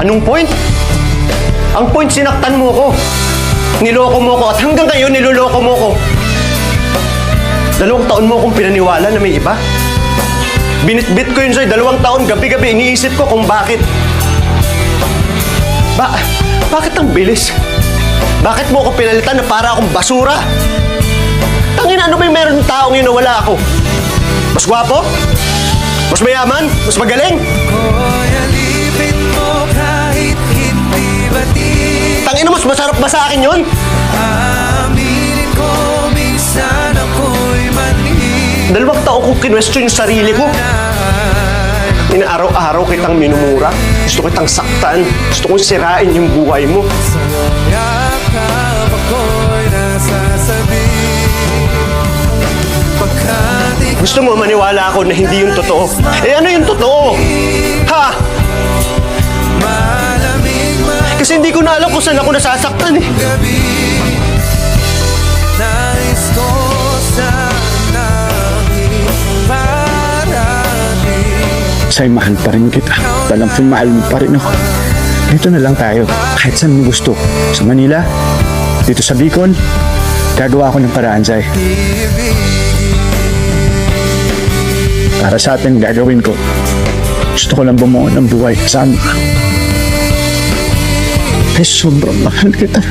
Anong point? Ang point, sinaktan mo ko. Niloko mo ko at hanggang ngayon niloloko mo ko. 2 taon mo akong pinaniwala na may iba. Binitbit ko yun sa'yo 2 taon, gabi-gabi iniisip ko kung bakit. Bakit ang bilis? Bakit mo ako pinalitan na para akong basura? Tangina, ano ba yung meron ng taong yun na wala ako? Mas gwapo? Mas mayaman? Mas magaling? Tangina, mas masarap ba sa akin yun? Aminin ko minsan ako'y manhid. 2 taon kong kinwestiyon yung sarili ko. Inaaraw-araw kitang minumura. Gusto kitang saktan. Gusto kong sirain yung buhay mo. Yakap ako'y nasasabi. Pagkat Gusto mo maniwala ako na hindi yung totoo. Eh ano yung totoo? Ha? malamig Kasi hindi ko na alam kung saan ako nasasaktan eh. gabi, nais ko sanang iparating. Say, mahal pa rin kita. Talagang mahal mo pa rin ako. Dito na lang tayo. Kahit saan mo gusto. Sa Manila, dito sa Bicol, gagawa ako ng paraan, Say. Para sa atin, gagawin ko. Gusto ko lang bumuo ng buhay kasama. Ay, sobrang mahal kita.